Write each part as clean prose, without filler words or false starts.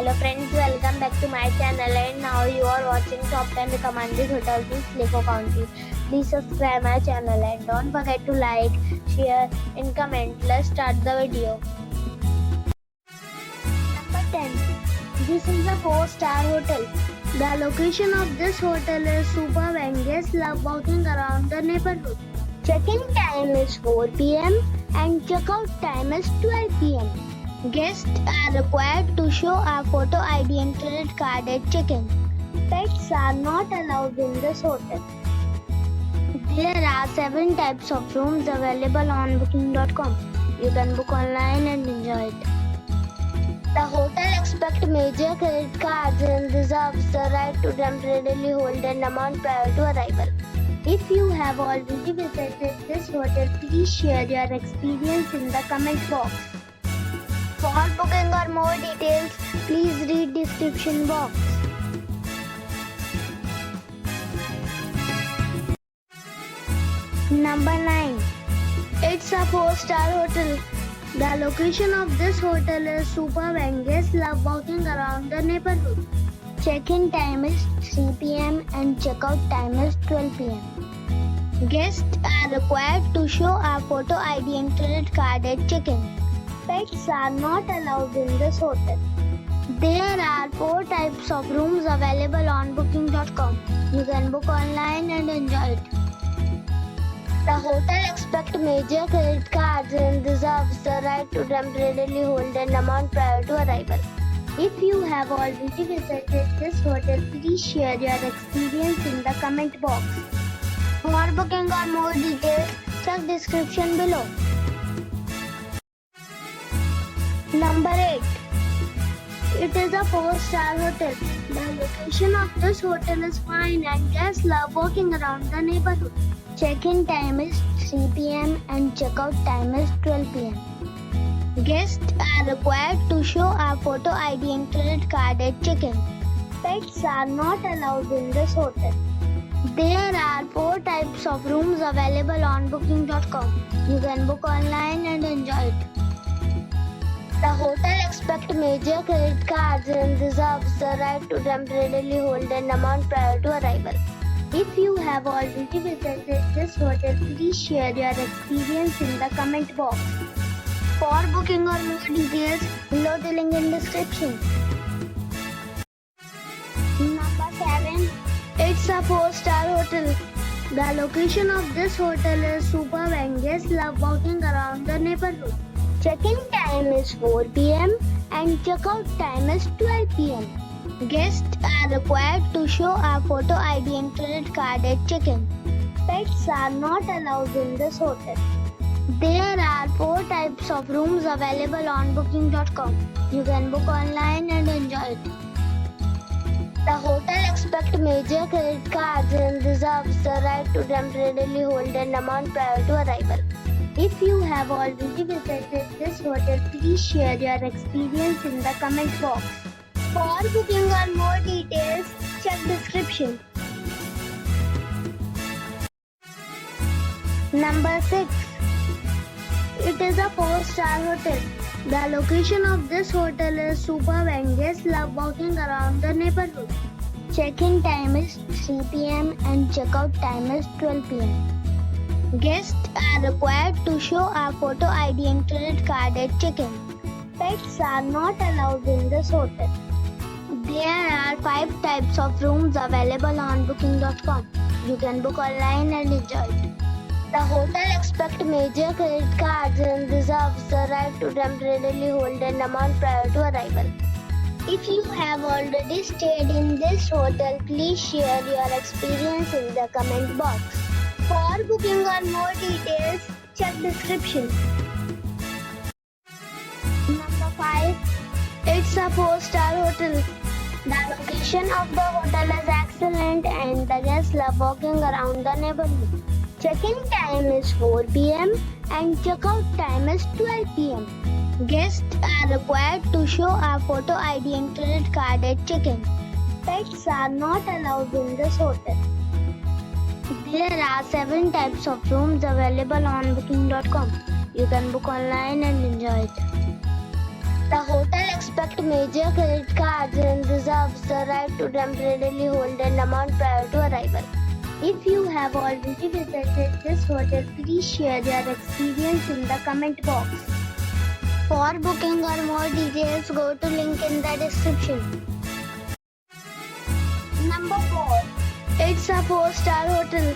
Hello friends, welcome back to my channel, and now you are watching top 10 recommended hotels in Sligo County. Please subscribe my channel and don't forget to like, share and comment. Let's start the video. Number 10. This is a 4-star hotel. The location of this hotel is superb and guests love walking around the neighborhood. Check-in time is 4 p.m. and check-out time is 12 p.m. Guests are required to show a photo ID and credit card at check-in. Pets are not allowed in this hotel. There are 7 types of rooms available on booking.com. You can book online and enjoy it. The hotel expects major credit cards and reserves the right to temporarily hold an amount prior to arrival. If you have already visited this hotel, please share your experience in the comment box. For booking or more details, please read description box. Number 9. It's a 4-star hotel. The location of this hotel is superb and guests love walking around the neighborhood. Check-in time is 3 p.m. and check-out time is 12 p.m. Guests are required to show a photo ID and credit card at check-in. Pets are not allowed in this hotel. There are 4 types of rooms available on booking.com. You can book online and enjoy it. The hotel expects major credit cards and reserves the right to temporarily hold an amount prior to arrival. If you have already visited this hotel, please share your experience in the comment box. For booking or more details, check description below. Number 8. It is a 4-star hotel. The location of this hotel is fine and guests love walking around the neighborhood. Check-in time is 3 p.m. and check-out time is 12 p.m. Guests are required to show a photo ID and credit card at check-in. Pets are not allowed in this hotel. There are 4 types of rooms available on booking.com. You can book online and enjoy it. The hotel expects major credit cards and reserves the right to temporarily hold an amount prior to arrival. If you have already visited this hotel, please share your experience in the comment box. For booking or more details, below the link in description. Number 7. It's a 4-star hotel. The location of this hotel is superb and guests love walking around the neighborhood. Check-in time is 4 p.m. and check-out time is 12 p.m. Guests are required to show a photo ID and credit card at check-in. Pets are not allowed in this hotel. There are 4 types of rooms available on booking.com. You can book online and enjoy it. The hotel expects major credit cards and reserves the right to temporarily hold an amount prior to arrival. If you have already visited this hotel, please share your experience in the comment box. For booking or more details, check description. Number 6. It is a 4-star hotel. The location of this hotel is superb and guests love walking around the neighborhood. Check-in time is 3 p.m. and check-out time is 12 p.m. Guests are required to show a photo ID and credit card at check-in. Pets are not allowed in this hotel. There are 5 types of rooms available on booking.com. You can book online and enjoy it. The hotel expects major credit cards and reserves the right to temporarily hold an amount prior to arrival. If you have already stayed in this hotel, please share your experience in the comment box. For booking or more details, check description. Number 5. It's a 4-star hotel. The location of the hotel is excellent and the guests love walking around the neighborhood. Check-in time is 4 p.m. and check-out time is 12 p.m. Guests are required to show a photo ID and credit card at check-in. Pets are not allowed in this hotel. There are 7 types of rooms available on booking.com. You can book online and enjoy it. The hotel expects major credit cards and reserves the right to temporarily hold an amount prior to arrival. If you have already visited this hotel, please share your experience in the comment box. For booking or more details, go to link in the description. Number 4. It's a 4-star hotel.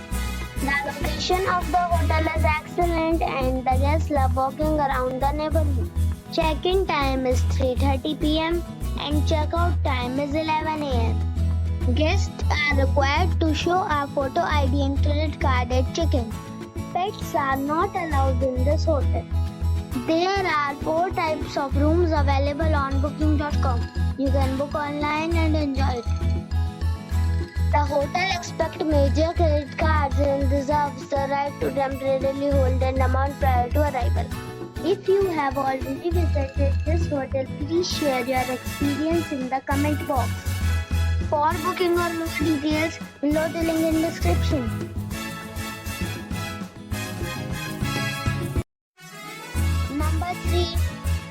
The location of the hotel is excellent and the guests love walking around the neighborhood. Check-in time is 3:30 p.m. and check-out time is 11 a.m. Guests are required to show a photo ID and credit card at check-in. Pets are not allowed in this hotel. There are 4 types of rooms available on booking.com. You can book online and enjoy it. The hotel expects major credit cards and reserves the right to temporarily hold an amount prior to arrival. If you have already visited this hotel, please share your experience in the comment box. For booking or more details, below the link in description. Number 3.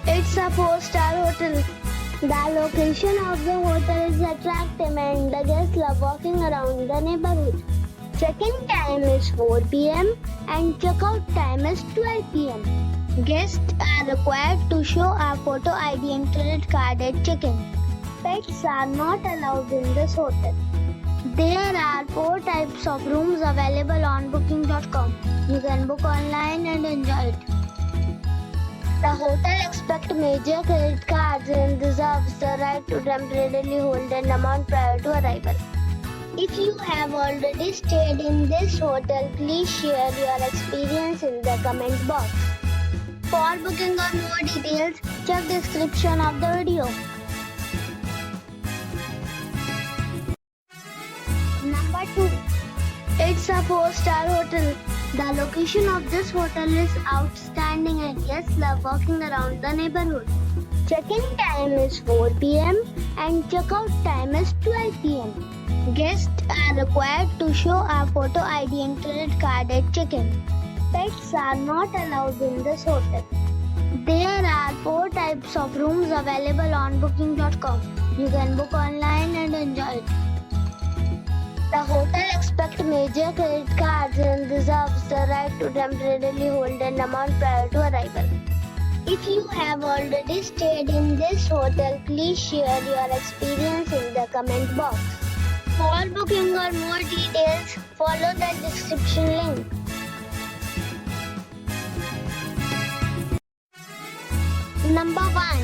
It's a 4-star hotel. The location of the hotel is attractive and the guests love walking around the neighborhood. Check-in time is 4 p.m. and check-out time is 12 p.m. Guests are required to show a photo ID and credit card at check-in. Pets are not allowed in this hotel. There are 4 types of rooms available on booking.com. You can book online and enjoy it. The hotel expects major credit cards and reserves the right to temporarily hold an amount prior to arrival. If you have already stayed in this hotel, please share your experience in the comment box. For booking or more details, check the description of the video. Number 2. It's a 4-star hotel. The location of this hotel is outstanding and guests love walking around the neighborhood. Check-in time is 4 p.m. and check-out time is 12 p.m. Guests are required to show a photo ID and credit card at check-in. Pets are not allowed in this hotel. There are 4 types of rooms available on booking.com. You can book online and enjoy it. The hotel expects major credit cards and reserves the right to temporarily hold an amount prior to arrival. If you have already stayed in this hotel, please share your experience in the comment box. For booking or more details, follow the description link. Number 1.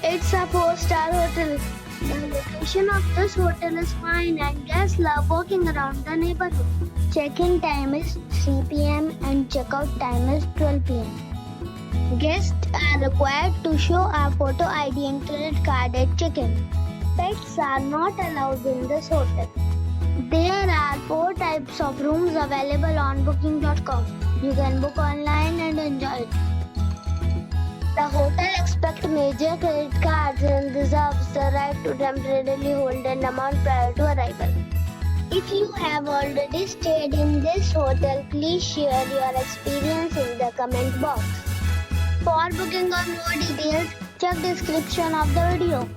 It's a 4-star hotel. The location of this hotel is fine and guests love walking around the neighborhood. Check-in time is 3 p.m. and check-out time is 12 p.m. Guests are required to show a photo ID and credit card at check-in. Pets are not allowed in this hotel. There are 4 types of rooms available on booking.com. You can book online and enjoy it. The hotel expects major credit cards and reserves the right to temporarily hold an amount prior to arrival. If you have already stayed in this hotel, please share your experience in the comment box. For booking or more details, check the description of the video.